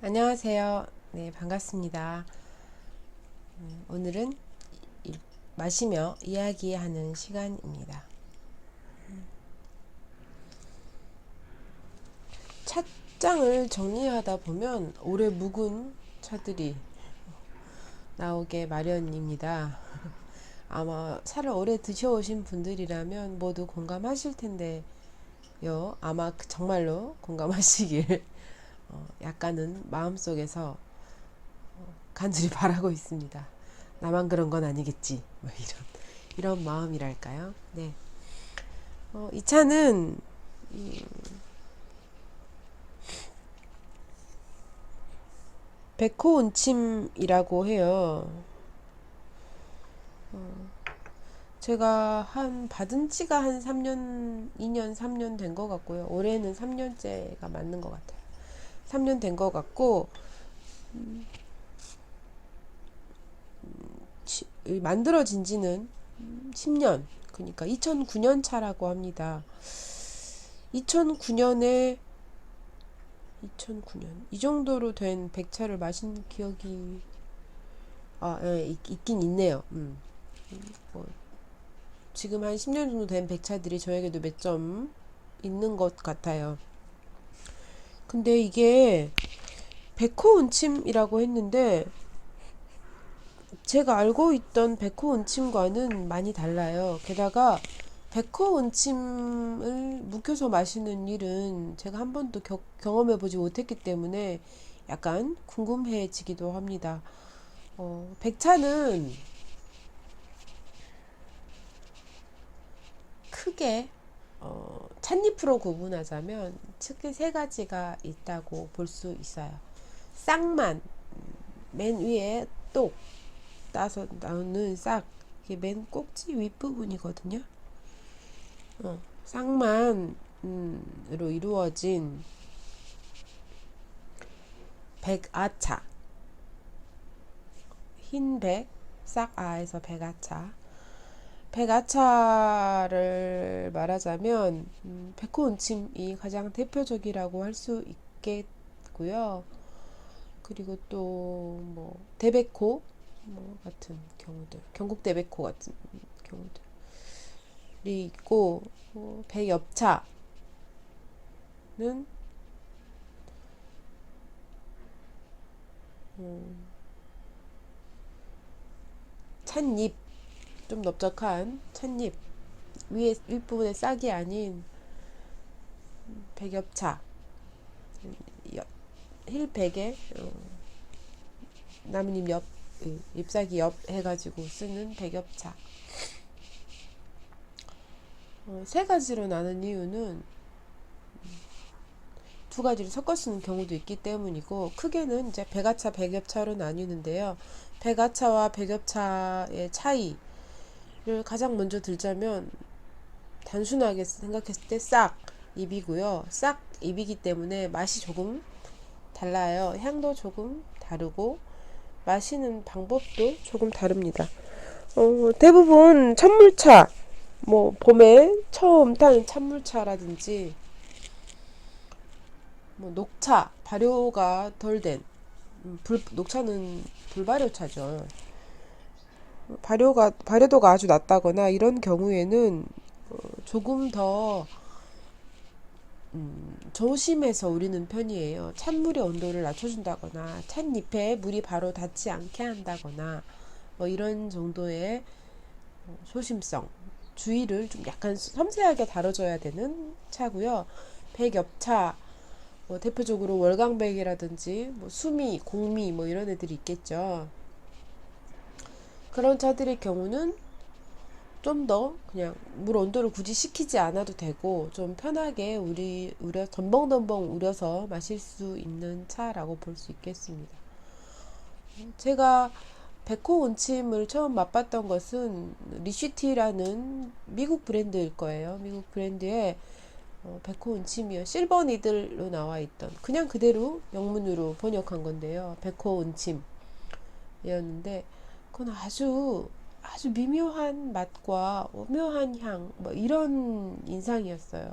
안녕하세요. 네, 반갑습니다. 오늘은 마시며 이야기하는 시간입니다. 찻장을 정리하다 보면 오래 묵은 차들이 나오게 마련입니다. 아마 차를 오래 드셔오신 분들이라면 모두 공감하실 텐데요. 아마 정말로 공감하시길 약간은 마음속에서 간절히 바라고 있습니다. 나만 그런 건 아니겠지. 뭐 이런 마음이랄까요? 네. 이 차는 백호 운침이라고 해요. 제가 받은 지가 한 3년, 2년, 3년 된 것 같고요. 올해는 3년째가 맞는 것 같아요. 3년 된 것 같고, 만들어진 지는 10년, 그러니까 2009년 차라고 합니다. 2009년에 2009년 이 정도로 된 백차를 마신 기억이 예, 있긴 있네요. 뭐, 지금 한 10년 정도 된 백차들이 저에게도 몇 점 있는 것 같아요. 근데 이게 백호 운침이라고 했는데 제가 알고 있던 백호 운침과는 많이 달라요. 게다가 백호 운침을 묵혀서 마시는 일은 제가 한 번도 경험해 보지 못했기 때문에 약간 궁금해지기도 합니다. 백차는 크게 찻잎으로 구분하자면 크게 세 가지가 있다고 볼 수 있어요. 쌍만, 맨 위에 똑 따서 나오는 싹, 이게 맨 꼭지 윗부분이거든요. 쌍만으로 이루어진 백아차, 흰백, 싹아에서 백아차. 백아차를 말하자면 백호운침이 가장 대표적이라고 할 수 있겠고요. 그리고 또 뭐 대백호 뭐 같은 경우들, 경국 대백호 같은 경우들이 있고, 백엽차는 찻잎, 좀 넓적한 찻잎 위에 윗부분에 싹이 아닌 백엽차, 힐백에 나뭇잎 옆, 잎사귀 옆 해가지고 쓰는 백엽차. 세 가지로 나눈 이유는 두 가지를 섞어 쓰는 경우도 있기 때문이고, 크게는 이제 백아차, 백엽차로 나뉘는데요. 백아차와 백엽차의 차이를 가장 먼저 들자면 단순하게 생각했을 때 싹 잎이고요. 싹 잎이기 때문에 맛이 조금 달라요. 향도 조금 다르고 마시는 방법도 조금 다릅니다. 대부분 찬물차, 뭐 봄에 처음 타는 찬물차라든지 뭐 녹차, 발효가 덜 된, 녹차는 불발효차죠. 발효도가 아주 낮다거나 이런 경우에는 조금 더 조심해서 우리는 편이에요. 찬물의 온도를 낮춰준다거나 찻잎에 물이 바로 닿지 않게 한다거나 뭐 이런 정도의 소심성, 주의를 좀 약간 섬세하게 다뤄줘야 되는 차고요. 백엽차, 뭐 대표적으로 월강백이라든지 뭐 수미, 공미 뭐 이런 애들이 있겠죠. 그런 차들의 경우는 좀 더 그냥 물 온도를 굳이 식히지 않아도 되고 좀 편하게 우려 덤벙덤벙 우려서 마실 수 있는 차라고 볼 수 있겠습니다. 제가 백호 온침을 처음 맛봤던 것은 리쉬티라는 미국 브랜드일 거예요. 미국 브랜드의 백호 온침이요. 실버 니들로 나와 있던, 그냥 그대로 영문으로 번역한 건데요. 백호 온침이었는데 그건 아주 미묘한 맛과 오묘한 향, 뭐 이런 인상이었어요.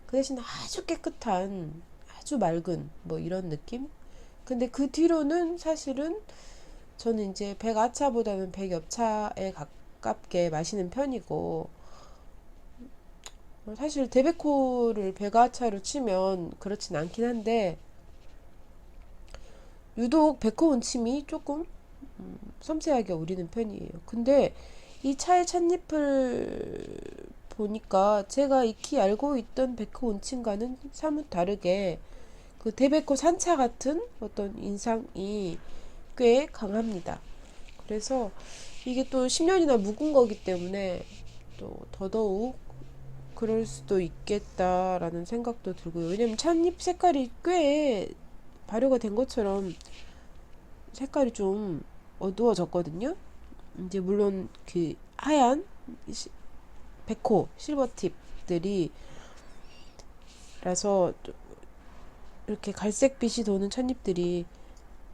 그 대신 아주 깨끗한, 아주 맑은 뭐 이런 느낌? 근데 그 뒤로는 사실은 저는 이제 백아차보다는 백엽차에 가깝게 마시는 편이고, 사실 데베코를 백아차로 치면 그렇진 않긴 한데, 유독 백호 온침이 조금 섬세하게 우리는 편이에요. 근데 이 차의 찻잎을 보니까 제가 익히 알고 있던 백호 온침과는 사뭇 다르게 그 데베코 산차 같은 어떤 인상이 꽤 강합니다. 그래서 이게 또 10년이나 묵은 거기 때문에 또 더더욱 그럴 수도 있겠다라는 생각도 들고요. 왜냐면 찻잎 색깔이 꽤 발효가 된 것처럼 색깔이 좀 어두워졌거든요. 이제 물론 그 하얀 백호 실버 팁들이 라서 이렇게 갈색빛이 도는 찻잎들이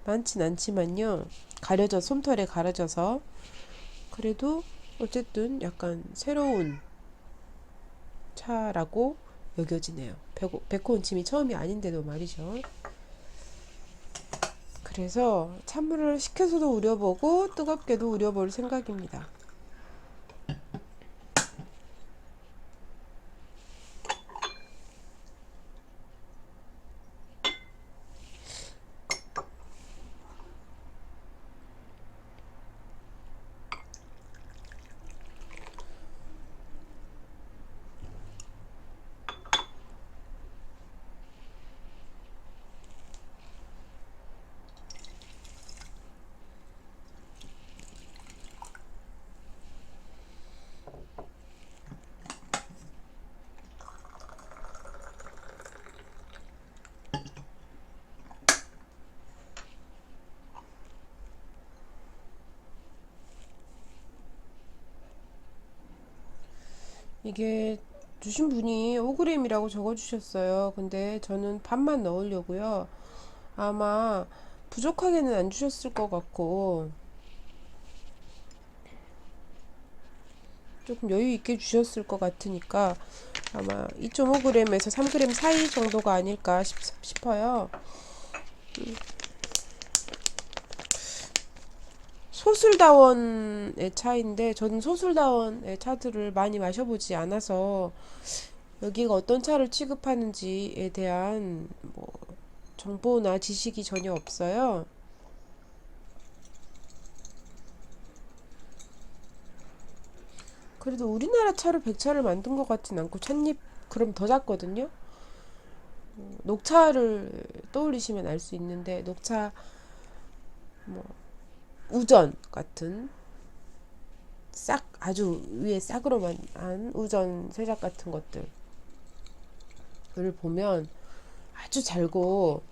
많진 않지만요. 솜털에 가려져서 그래도 어쨌든 약간 새로운 차라고 여겨지네요. 백호 온침이 처음이 아닌데도 말이죠. 그래서 찬물을 식혀서도 우려보고 뜨겁게도 우려볼 생각입니다. 이게 주신 분이 5g이라고 적어주셨어요. 근데 저는 반만 넣으려고요. 아마 부족하게는 안 주셨을 것 같고 조금 여유 있게 주셨을 것 같으니까 아마 2.5g에서 3g 사이 정도가 아닐까 싶어요. 소술다원의 차인데 저는 소술다원의 차들을 많이 마셔보지 않아서 여기가 어떤 차를 취급하는지에 대한 뭐 정보나 지식이 전혀 없어요. 그래도 우리나라 차로 백차를 만든 것 같진 않고 찻잎 그럼 더 작거든요. 녹차를 떠올리시면 알 수 있는데 녹차 뭐 우전 같은 싹 아주 위에 싹으로만 한 우전 세작 같은 것들을 보면 아주 잘고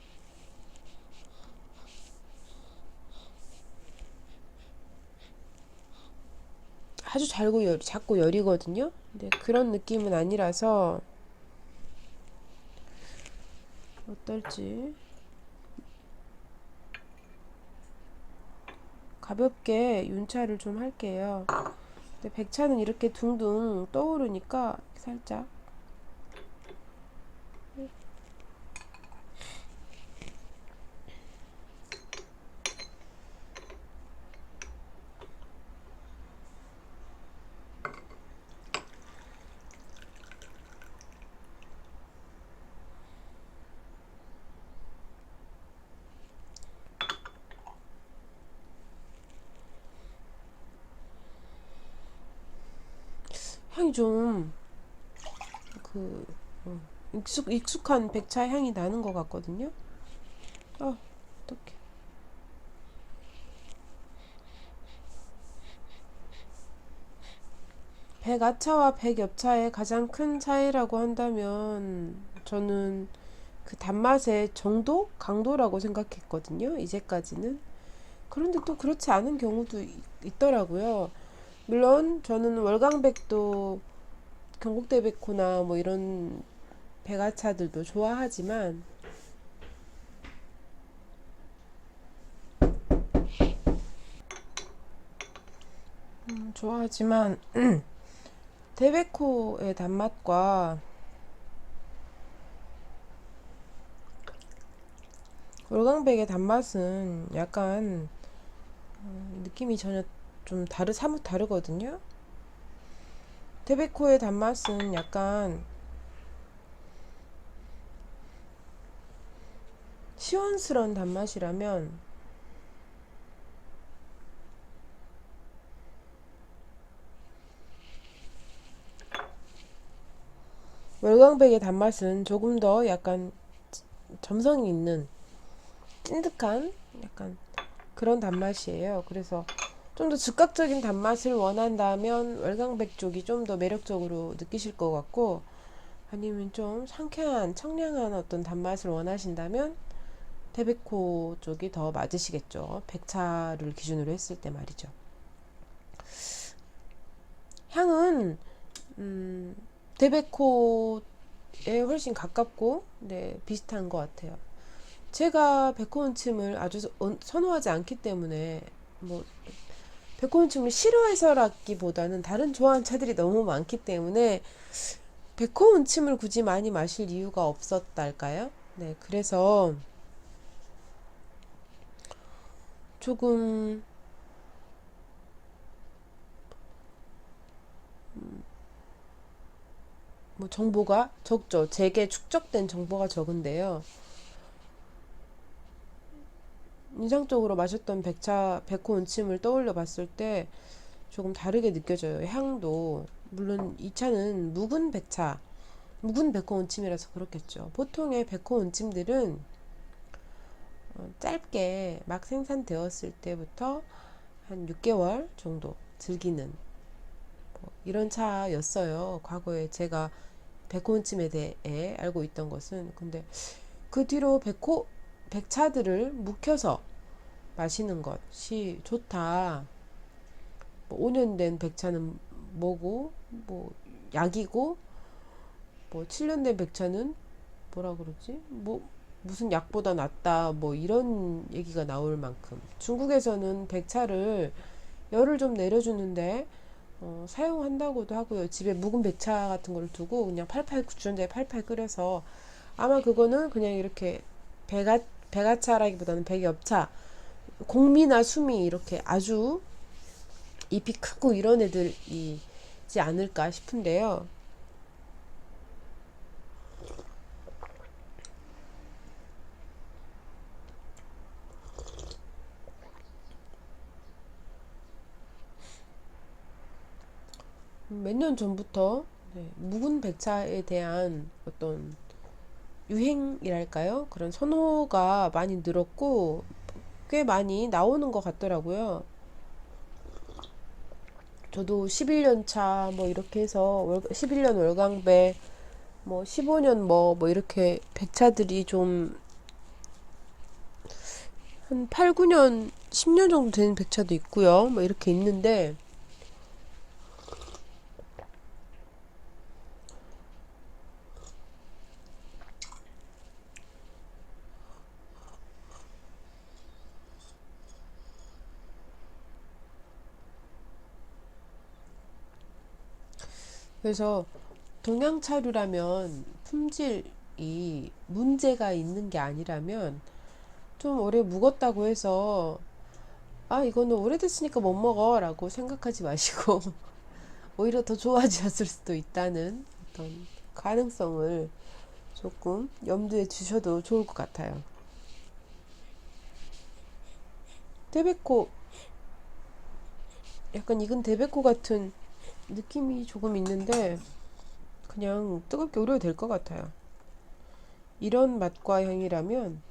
작고 여리거든요. 근데 그런 느낌은 아니라서 어떨지 가볍게 윤차를 좀 할게요. 근데 백차는 이렇게 둥둥 떠오르니까 살짝 향이 좀 그 익숙한 백차 향이 나는 것 같거든요. 어떡해. 백아차와 백엽차의 가장 큰 차이라고 한다면 저는 그 단맛의 정도? 강도라고 생각했거든요. 이제까지는. 그런데 또 그렇지 않은 경우도 있더라고요. 물론 저는 월강백도 경국대백호나 뭐 이런 백아차들도 좋아하지만 좋아하지만 대백호의 단맛과 월광백의 단맛은 약간 느낌이 전혀 좀 사뭇 다르거든요. 데베코의 단맛은 약간 시원스러운 단맛이라면 월광백의 단맛은 조금 더 약간 점성이 있는 찐득한 약간 그런 단맛이에요. 그래서 좀 더 즉각적인 단맛을 원한다면 월광백 쪽이 좀 더 매력적으로 느끼실 것 같고, 아니면 좀 상쾌한 청량한 어떤 단맛을 원하신다면 데베코 쪽이 더 맞으시겠죠. 백차를 기준으로 했을 때 말이죠. 향은 데베코에 훨씬 가깝고, 네, 비슷한 것 같아요. 제가 백호원침을 아주 선호하지 않기 때문에, 뭐 백호원침을 싫어해서라기보다는 다른 좋아하는 차들이 너무 많기 때문에 백호원침을 굳이 많이 마실 이유가 없었달까요? 네, 그래서 조금 뭐 정보가 적죠. 제게 축적된 정보가 적은데요. 인상적으로 마셨던 백호 온침을 떠올려 봤을 때 조금 다르게 느껴져요. 향도. 물론 이 차는 묵은 백호 온침이라서 그렇겠죠. 보통의 백호 온침들은 짧게 막 생산되었을 때부터 한 6개월 정도 즐기는 뭐 이런 차였어요. 과거에 제가 백호 온침에 대해 알고 있던 것은. 근데 그 뒤로 백차들을 묵혀서 마시는 것이 좋다. 뭐 5년 된 백차는 뭐고, 뭐 약이고, 뭐 7년 된 백차는 뭐라 그러지? 뭐 무슨 약보다 낫다. 뭐 이런 얘기가 나올 만큼 중국에서는 백차를 열을 좀 내려주는데 사용한다고도 하고요. 집에 묵은 백차 같은 걸 두고 그냥 주전자에 팔팔 끓여서, 아마 그거는 그냥 이렇게 배가 배가차라기보다는 백엽차, 공미나 수미 이렇게 아주 잎이 크고 이런 애들이지 않을까 싶은데요. 몇 년 전부터 네, 묵은 백차에 대한 어떤 유행이랄까요? 그런 선호가 많이 늘었고 꽤 많이 나오는 것 같더라고요. 저도 11년 차 뭐 이렇게 해서 11년 월광배, 뭐 15년 뭐 이렇게 백차들이 좀 한 8, 9년, 10년 정도 되는 백차도 있고요. 뭐 이렇게 있는데, 그래서 동양차류라면 품질이 문제가 있는 게 아니라면, 좀 오래 묵었다고 해서 아 이거는 오래됐으니까 못 먹어 라고 생각하지 마시고 오히려 더 좋아지셨을 수도 있다는 어떤 가능성을 조금 염두에 두셔도 좋을 것 같아요. 데베코, 약간 익은 데베코 같은 느낌이 조금 있는데 그냥 뜨겁게 우려도 될 것 같아요. 이런 맛과 향이라면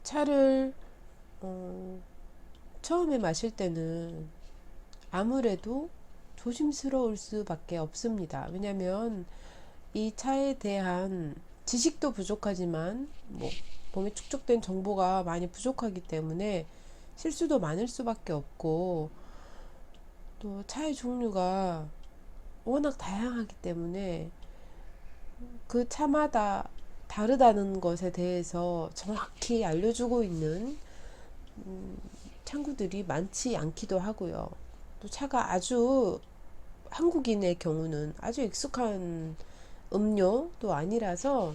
차를 처음에 마실 때는 아무래도 조심스러울 수밖에 없습니다. 왜냐면 이 차에 대한 지식도 부족하지만 뭐 몸에 축적된 정보가 많이 부족하기 때문에 실수도 많을 수밖에 없고, 또 차의 종류가 워낙 다양하기 때문에 그 차마다 다르다는 것에 대해서 정확히 알려주고 있는 창구들이 많지 않기도 하고요. 또 차가 아주 한국인의 경우는 아주 익숙한 음료도 아니라서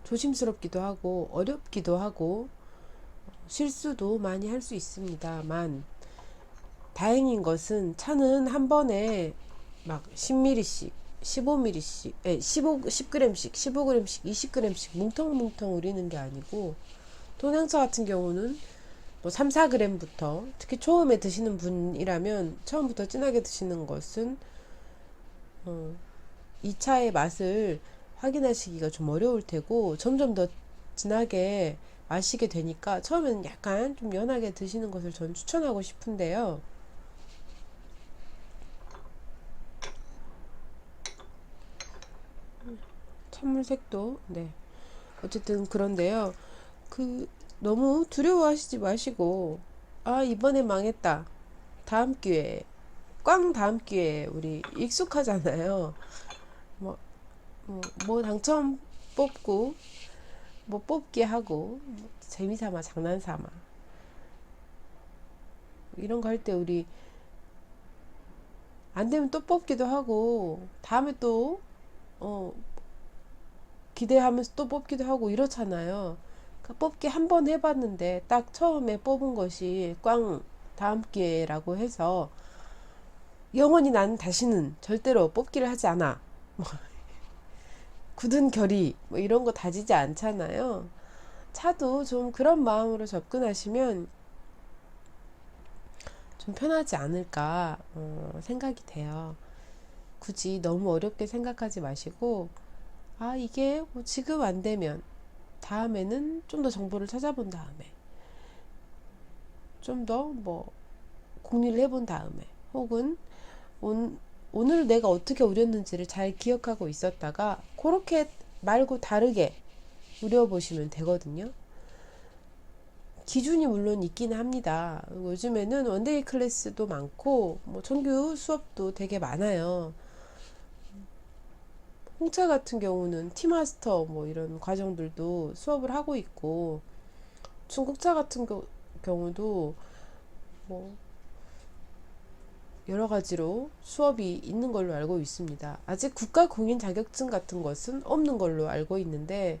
조심스럽기도 하고 어렵기도 하고 실수도 많이 할 수 있습니다만, 다행인 것은 차는 한 번에 막 10ml씩 15ml씩 10g씩 15g씩 20g씩 뭉텅뭉텅 우리는 게 아니고, 동양차 같은 경우는 뭐 3, 4g부터, 특히 처음에 드시는 분이라면 처음부터 진하게 드시는 것은 이 차의 맛을 확인하시기가 좀 어려울 테고, 점점 더 진하게 마시게 되니까 처음에는 약간 좀 연하게 드시는 것을 전 추천하고 싶은데요. 찬물색도, 네, 어쨌든 그런데요. 너무 두려워하시지 마시고, 아, 이번에 망했다, 다음 기회에, 꽝 다음 기회에, 우리 익숙하잖아요. 뭐, 뭐 당첨 뽑고, 뭐 뽑기 하고, 뭐 재미삼아 장난삼아 이런 거 할 때 우리 안 되면 또 뽑기도 하고, 다음에 또 어, 기대하면서 또 뽑기도 하고 이렇잖아요. 그러니까 뽑기 한 번 해봤는데 딱 처음에 뽑은 것이 꽝 다음 기회라고 해서 영원히 나는 다시는 절대로 뽑기를 하지 않아, 굳은 결의 뭐 이런 거 다지지 않잖아요. 차도 좀 그런 마음으로 접근하시면 좀 편하지 않을까 생각이 돼요. 굳이 너무 어렵게 생각하지 마시고, 아, 이게 뭐 지금 안 되면 다음에는 좀 더 정보를 찾아본 다음에, 좀 더 뭐 궁리를 해본 다음에, 혹은 오늘 내가 어떻게 우렸는지를 잘 기억하고 있었다가 그렇게 말고 다르게 우려보시면 되거든요. 기준이 물론 있기는 합니다. 요즘에는 원데이 클래스도 많고 뭐 정규 수업도 되게 많아요. 홍차 같은 경우는 티마스터 뭐 이런 과정들도 수업을 하고 있고, 중국차 같은 경우도 뭐 여러 가지로 수업이 있는 걸로 알고 있습니다. 아직 국가 공인 자격증 같은 것은 없는 걸로 알고 있는데,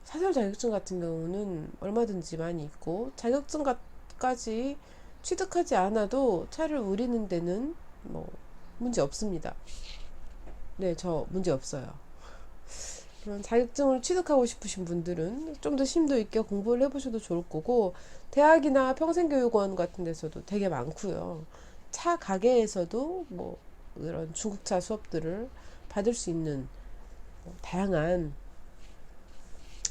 사설 자격증 같은 경우는 얼마든지 많이 있고, 자격증까지 취득하지 않아도 차를 우리는 데는 뭐 문제 없습니다. 네, 저 문제 없어요. 그런 자격증을 취득하고 싶으신 분들은 좀 더 심도 있게 공부를 해보셔도 좋을 거고, 대학이나 평생교육원 같은 데서도 되게 많고요. 차 가게에서도 뭐 이런 중국차 수업들을 받을 수 있는 다양한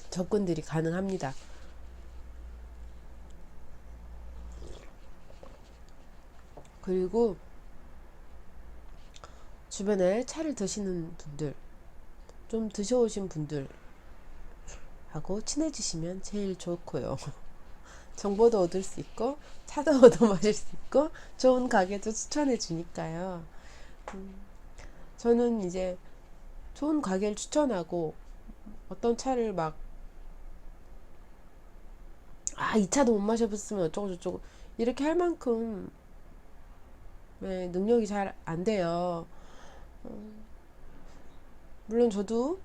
접근들이 가능합니다. 그리고 주변에 차를 드시는 분들, 좀 드셔오신 분들하고 친해지시면 제일 좋고요. 정보도 얻을 수 있고 차도 얻어 마실 수 있고 좋은 가게도 추천해 주니까요. 저는 이제 좋은 가게를 추천하고, 어떤 차를 막, 아, 이 차도 못 마셔봤으면 어쩌고 저쩌고 이렇게 할 만큼 능력이 잘 안 돼요. 물론 저도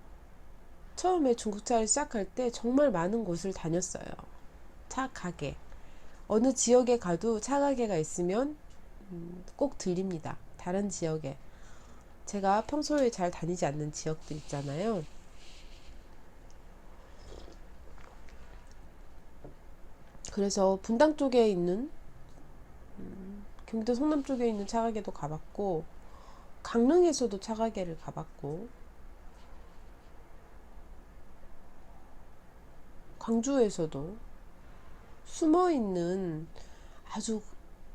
처음에 중국차를 시작할 때 정말 많은 곳을 다녔어요. 차 가게, 어느 지역에 가도 차 가게가 있으면 꼭 들립니다. 다른 지역에, 제가 평소에 잘 다니지 않는 지역들 있잖아요. 그래서 분당 쪽에 있는, 경기도 성남 쪽에 있는 차 가게도 가봤고, 강릉에서도 차 가게를 가봤고, 광주에서도 숨어 있는 아주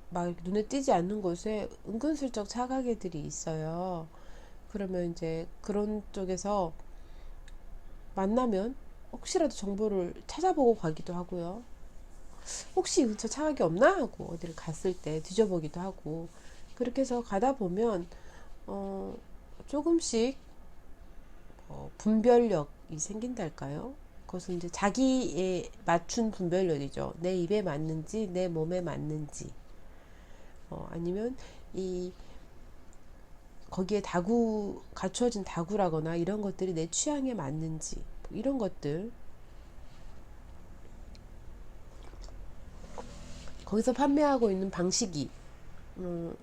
막 눈에 띄지 않는 곳에 은근슬쩍 차 가게들이 있어요. 그러면 이제 그런 쪽에서 만나면 혹시라도 정보를 찾아보고 가기도 하고요. 혹시 이 근처 차 가게 없나 하고 어디를 갔을 때 뒤져보기도 하고, 그렇게 해서 가다 보면 조금씩 분별력이 생긴달까요? 그것은 이제 자기에 맞춘 분별력이죠. 내 입에 맞는지, 내 몸에 맞는지, 아니면 이 거기에 갖추어진 다구라거나 이런 것들이 내 취향에 맞는지, 뭐 이런 것들, 거기서 판매하고 있는 방식이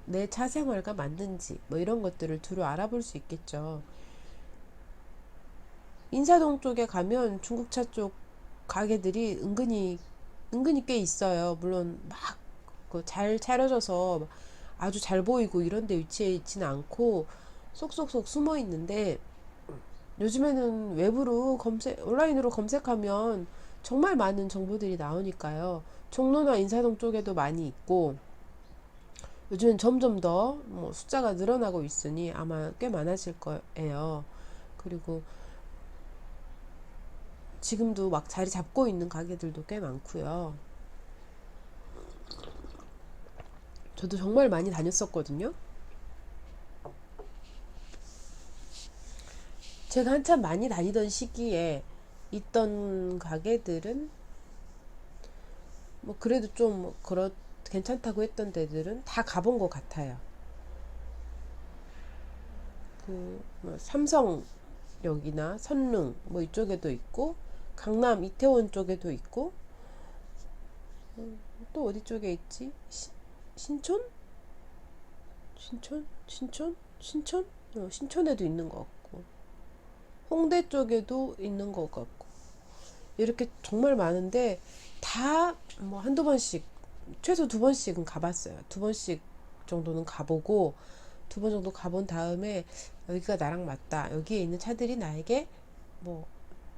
내 차 생활과 맞는지, 뭐 이런 것들을 두루 알아볼 수 있겠죠. 인사동 쪽에 가면 중국차 쪽 가게들이 은근히 꽤 있어요. 물론 막 그 잘 차려져서 아주 잘 보이고 이런 데 위치해 있지는 않고 쏙쏙쏙 숨어 있는데, 요즘에는 온라인으로 검색하면 정말 많은 정보들이 나오니까요. 종로나 인사동 쪽에도 많이 있고, 요즘엔 점점 더 뭐 숫자가 늘어나고 있으니 아마 꽤 많아질 거예요. 그리고 지금도 막 자리 잡고 있는 가게들도 꽤 많고요. 저도 정말 많이 다녔었거든요. 제가 한참 많이 다니던 시기에 있던 가게들은 뭐 그래도 좀 괜찮다고 했던 데들은 다 가본 것 같아요. 뭐 삼성역이나 선릉 뭐 이쪽에도 있고, 강남 이태원 쪽에도 있고, 또 어디 쪽에 있지? 신촌? 신촌에도 있는 것 같고, 홍대 쪽에도 있는 것 같고, 이렇게 정말 많은데 다 뭐 한두 번씩, 최소 두 번씩은 가봤어요. 두 번씩 정도는 가보고, 두 번 정도 가본 다음에 여기가 나랑 맞다, 여기에 있는 차들이 나에게 뭐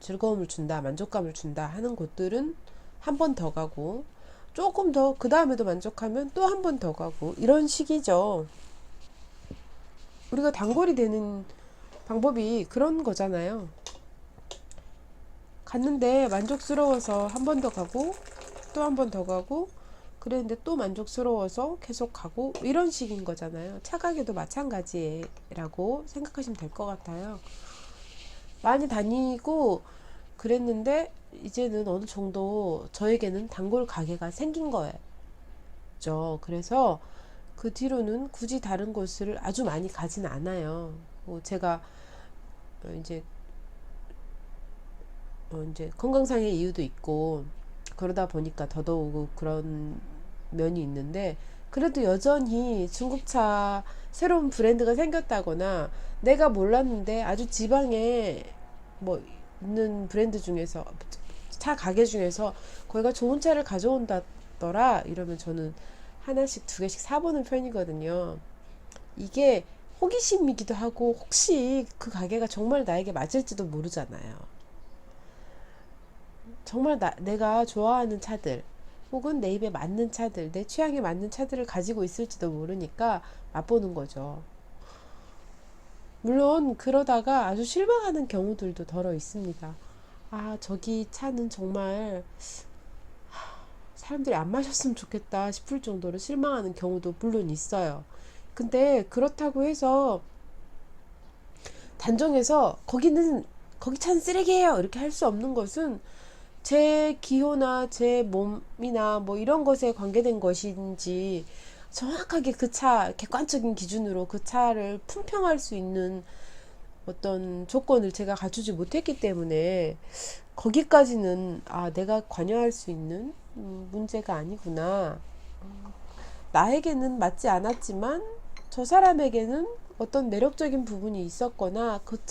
즐거움을 준다, 만족감을 준다 하는 곳들은 한 번 더 가고, 조금 더 그 다음에도 만족하면 또 한 번 더 가고, 이런 식이죠. 우리가 단골이 되는 방법이 그런 거잖아요. 갔는데 만족스러워서 한 번 더 가고, 또 한 번 더 가고, 그랬는데 또 만족스러워서 계속 가고, 이런 식인 거잖아요. 차 가게도 마찬가지라고 생각하시면 될 것 같아요. 많이 다니고 그랬는데 이제는 어느 정도 저에게는 단골 가게가 생긴 거죠. 그래서 그 뒤로는 굳이 다른 곳을 아주 많이 가진 않아요. 제가 이제 이제 건강상의 이유도 있고 그러다 보니까 더더욱 그런 면이 있는데, 그래도 여전히 중국차 새로운 브랜드가 생겼다거나 내가 몰랐는데 아주 지방에 뭐 있는 브랜드 중에서, 차 가게 중에서 거기가 좋은 차를 가져온다더라 이러면 저는 하나씩 두 개씩 사보는 편이거든요. 이게 호기심이기도 하고, 혹시 그 가게가 정말 나에게 맞을지도 모르잖아요. 정말 내가 좋아하는 차들, 혹은 내 입에 맞는 차들, 내 취향에 맞는 차들을 가지고 있을지도 모르니까 맛보는 거죠. 물론 그러다가 아주 실망하는 경우들도 덜어 있습니다. 아, 저기 차는 정말 사람들이 안 마셨으면 좋겠다 싶을 정도로 실망하는 경우도 물론 있어요. 근데 그렇다고 해서 단정해서 거기 차는 쓰레기예요 이렇게 할 수 없는 것은, 제 기호나 제 몸이나 뭐 이런 것에 관계된 것인지, 정확하게 그 차, 객관적인 기준으로 그 차를 품평할 수 있는 어떤 조건을 제가 갖추지 못했기 때문에, 거기까지는 내가 관여할 수 있는 문제가 아니구나. 나에게는 맞지 않았지만 저 사람에게는 어떤 매력적인 부분이 있었거나 거기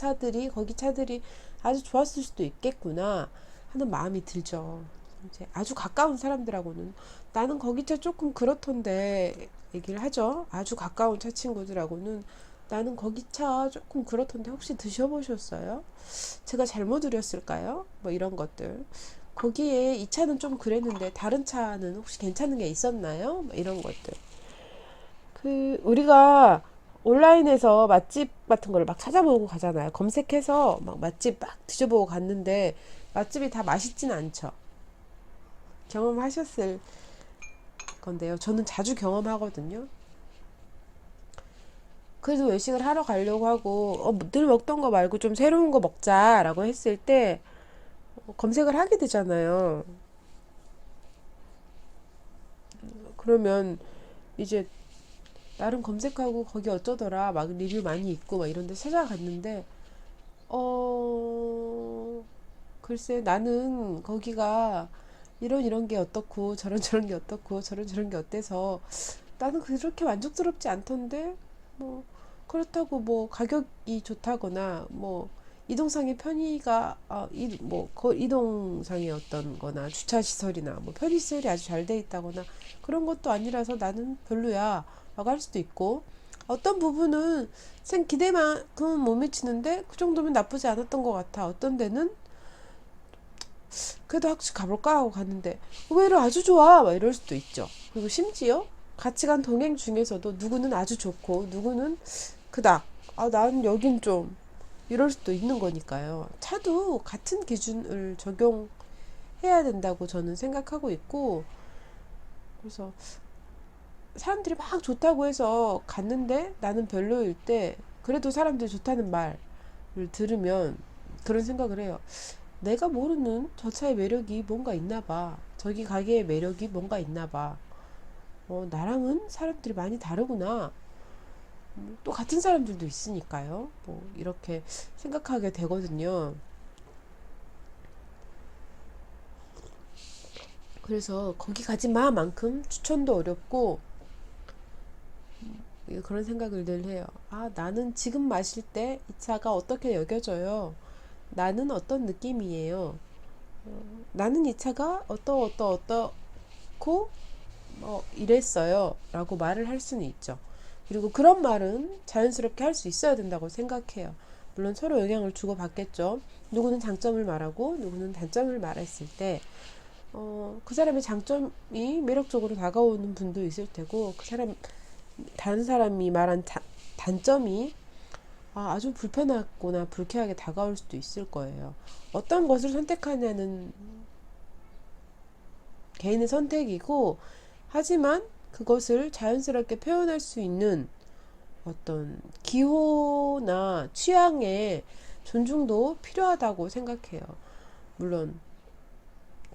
차들이 아주 좋았을 수도 있겠구나 하는 마음이 들죠. 이제 아주 가까운 사람들하고는 나는 거기 차 조금 그렇던데 얘기를 하죠. 아주 가까운 차 친구들하고는 나는 거기 차 조금 그렇던데 혹시 드셔보셨어요? 제가 잘못 드렸을까요? 뭐 이런 것들. 거기에 이 차는 좀 그랬는데 다른 차는 혹시 괜찮은 게 있었나요? 뭐 이런 것들. 우리가 온라인에서 맛집 같은 걸 막 찾아보고 가잖아요. 검색해서 막 맛집 막 드셔보고 갔는데 맛집이 다 맛있진 않죠. 경험하셨을 건데요. 저는 자주 경험하거든요. 그래도 외식을 하러 가려고 하고 늘 먹던 거 말고 좀 새로운 거 먹자라고 했을 때 검색을 하게 되잖아요. 그러면 이제 나름 검색하고 거기 어쩌더라 막 리뷰 많이 있고 막 이런 데 찾아갔는데 어 글쎄 나는 거기가 이런 게 어떻고 저런 게 어떻고 저런 게 어때서 나는 그렇게 만족스럽지 않던데 뭐 그렇다고 뭐 가격이 좋다거나 뭐 이동상의 편의가 이동상의 어떤 거나 주차 시설이나 뭐 편의 시설이 아주 잘 돼 있다거나 그런 것도 아니라서 나는 별로야 라고 할 수도 있고 어떤 부분은 생 기대만큼은 못 미치는데 그 정도면 나쁘지 않았던 것 같아. 어떤 데는 그래도 확실히 가볼까 하고 갔는데 의외로 아주 좋아 막 이럴 수도 있죠. 그리고 심지어 같이 간 동행 중에서도 누구는 아주 좋고 누구는 그닥 난 여긴 좀 이럴 수도 있는 거니까요. 차도 같은 기준을 적용해야 된다고 저는 생각하고 있고 그래서 사람들이 막 좋다고 해서 갔는데 나는 별로일 때 그래도 사람들이 좋다는 말을 들으면 그런 생각을 해요. 내가 모르는 저 차의 매력이 뭔가 있나 봐. 저기 가게의 매력이 뭔가 있나 봐. 나랑은 사람들이 많이 다르구나. 또 같은 사람들도 있으니까요. 뭐 이렇게 생각하게 되거든요. 그래서 거기 가지 마만큼 추천도 어렵고 그런 생각을 늘 해요. 나는 지금 마실 때 이 차가 어떻게 여겨져요? 나는 어떤 느낌이에요? 나는 이 차가 어떻고 이랬어요. 라고 말을 할 수는 있죠. 그리고 그런 말은 자연스럽게 할 수 있어야 된다고 생각해요. 물론 서로 영향을 주고받겠죠. 누구는 장점을 말하고 누구는 단점을 말했을 때, 그 사람의 장점이 매력적으로 다가오는 분도 있을 테고, 다른 사람이 말한 단점이 아주 불편하거나 불쾌하게 다가올 수도 있을 거예요. 어떤 것을 선택하냐는 개인의 선택이고, 하지만 그것을 자연스럽게 표현할 수 있는 어떤 기호나 취향의 존중도 필요하다고 생각해요. 물론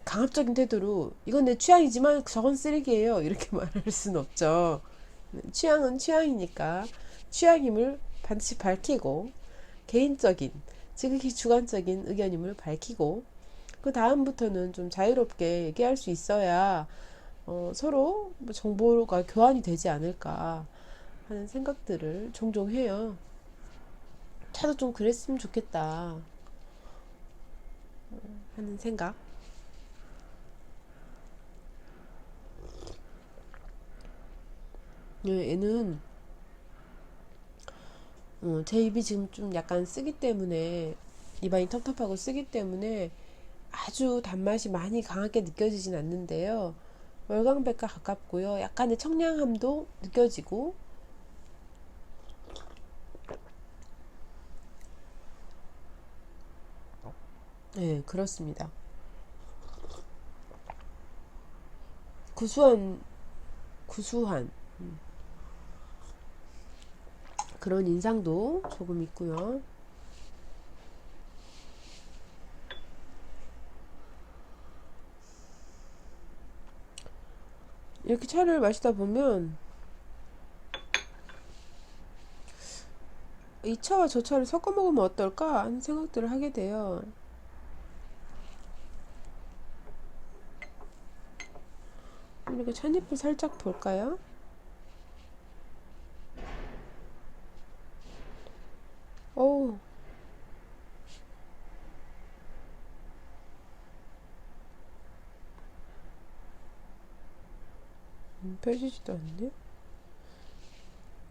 강압적인 태도로 이건 내 취향이지만 저건 쓰레기예요 이렇게 말할 수는 없죠. 취향은 취향이니까 취향임을 반드시 밝히고 개인적인 지극히 주관적인 의견임을 밝히고 그 다음부터는 좀 자유롭게 얘기할 수 있어야 서로 정보가 교환이 되지 않을까 하는 생각들을 종종 해요. 차도 좀 그랬으면 좋겠다 하는 생각. 얘는 제 입이 지금 좀 약간 쓰기 때문에 입안이 텁텁하고 쓰기 때문에 아주 단맛이 많이 강하게 느껴지진 않는데요. 월광백과 가깝고요. 약간의 청량함도 느껴지고 네, 그렇습니다. 구수한 구수한 그런 인상도 조금 있고요. 이렇게 차를 마시다 보면 이 차와 저 차를 섞어 먹으면 어떨까 하는 생각들을 하게 돼요. 이렇게 찻잎을 살짝 볼까요? 어우, 펴지지도 않네.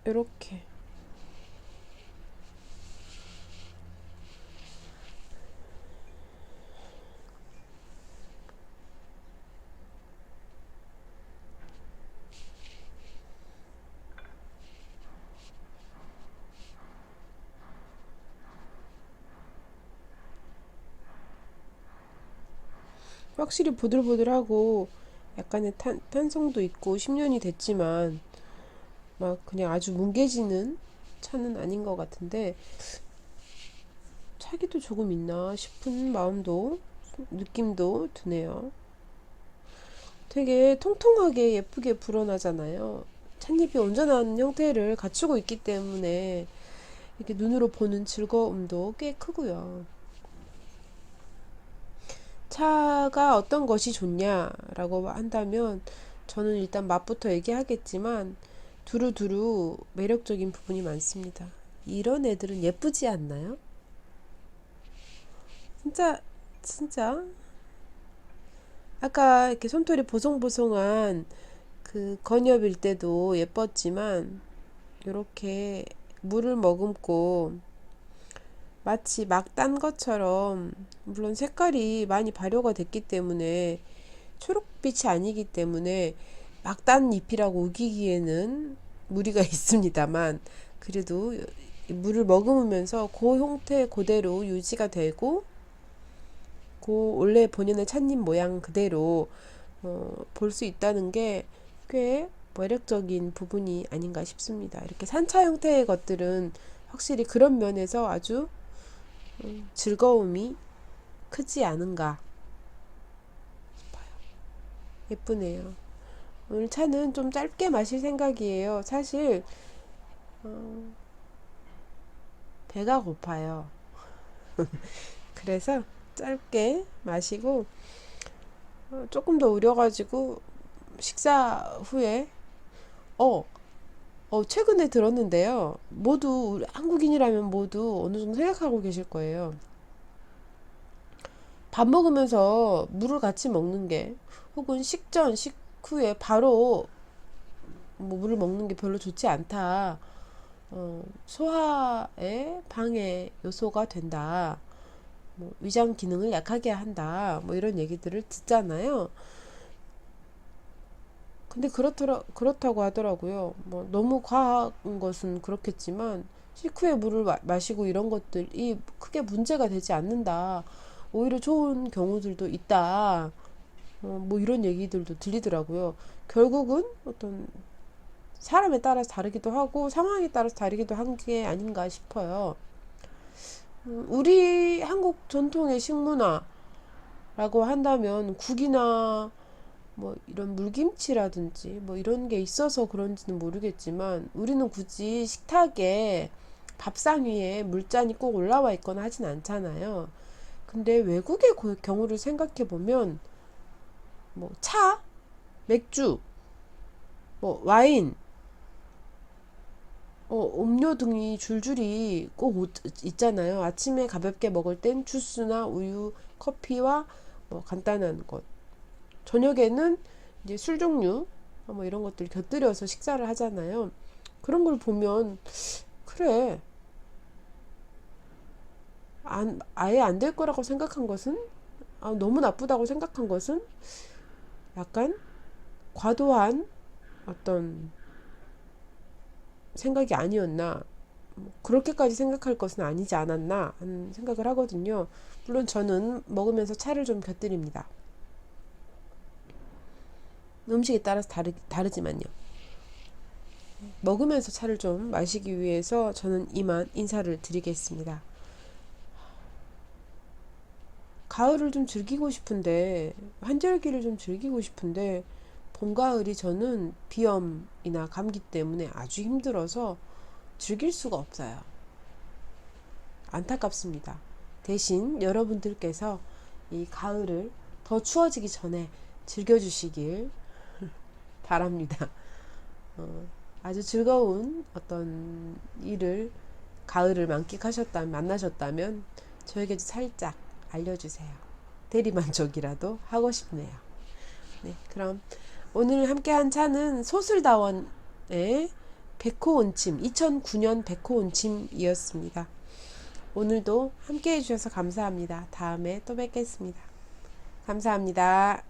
이렇게 확실히 보들보들하고 약간의 탄성도 있고 10년이 됐지만 막 그냥 아주 뭉개지는 차는 아닌 것 같은데 차기도 조금 있나 싶은 마음도 느낌도 드네요. 되게 통통하게 예쁘게 불어나잖아요. 찻잎이 온전한 형태를 갖추고 있기 때문에 이렇게 눈으로 보는 즐거움도 꽤 크고요. 차가 어떤 것이 좋냐라고 한다면 저는 일단 맛부터 얘기하겠지만 두루두루 매력적인 부분이 많습니다. 이런 애들은 예쁘지 않나요? 진짜 진짜 아까 이렇게 손톱이 보송보송한 그 건엽일 때도 예뻤지만 이렇게 물을 머금고 마치 막 딴 것처럼, 물론 색깔이 많이 발효가 됐기 때문에 초록빛이 아니기 때문에 막 딴 잎이라고 우기기에는 무리가 있습니다만, 그래도 물을 머금으면서 그 형태 그대로 유지가 되고 그 원래 본연의 찻잎 모양 그대로 볼 수 있다는 게 꽤 매력적인 부분이 아닌가 싶습니다. 이렇게 산차 형태의 것들은 확실히 그런 면에서 아주 즐거움이 크지 않은가 싶어요. 예쁘네요. 오늘 차는 좀 짧게 마실 생각이에요. 사실 배가 고파요. 그래서 짧게 마시고 조금 더 우려가지고 식사 후에 어, 최근에 들었는데요. 모두 한국인이라면 모두 어느 정도 생각하고 계실 거예요. 밥 먹으면서 물을 같이 먹는 게, 혹은 식전, 식후에 바로 뭐 물을 먹는 게 별로 좋지 않다. 소화에 방해 요소가 된다. 뭐 위장 기능을 약하게 한다. 뭐 이런 얘기들을 듣잖아요. 근데 그렇다고 하더라고요. 뭐 너무 과한 것은 그렇겠지만 식후에 물을 마시고 이런 것들이 크게 문제가 되지 않는다. 오히려 좋은 경우들도 있다. 뭐 이런 얘기들도 들리더라고요. 결국은 어떤 사람에 따라서 다르기도 하고 상황에 따라서 다르기도 한 게 아닌가 싶어요. 우리 한국 전통의 식문화라고 한다면 국이나 뭐 이런 물김치라든지 뭐 이런 게 있어서 그런지는 모르겠지만, 우리는 굳이 식탁에 밥상 위에 물잔이 꼭 올라와 있거나 하진 않잖아요. 근데 외국의 경우를 생각해 보면 뭐 차, 맥주, 뭐 와인, 음료 등이 줄줄이 꼭 있잖아요. 아침에 가볍게 먹을 땐 주스나 우유, 커피와 뭐 간단한 것. 저녁에는 이제 술 종류, 뭐 이런 것들 곁들여서 식사를 하잖아요. 그런 걸 보면, 그래, 아예 안 될 거라고 생각한 것은, 너무 나쁘다고 생각한 것은 약간 과도한 어떤 생각이 아니었나, 그렇게까지 생각할 것은 아니지 않았나 하는 생각을 하거든요. 물론 저는 먹으면서 차를 좀 곁들입니다. 음식에 따라서 다르지만요. 먹으면서 차를 좀 마시기 위해서 저는 이만 인사를 드리겠습니다. 가을을 좀 즐기고 싶은데, 한절기를 좀 즐기고 싶은데, 봄, 가을이 저는 비염이나 감기 때문에 아주 힘들어서 즐길 수가 없어요. 안타깝습니다. 대신 여러분들께서 이 가을을 더 추워지기 전에 즐겨주시길 바랍니다. 아주 즐거운 어떤 일을, 가을을 만나셨다면 저에게도 살짝 알려주세요. 대리만족이라도 하고 싶네요. 네, 그럼 오늘 함께한 차는 소슬다원의 백호온침, 2009년 백호온침이었습니다. 오늘도 함께해 주셔서 감사합니다. 다음에 또 뵙겠습니다. 감사합니다.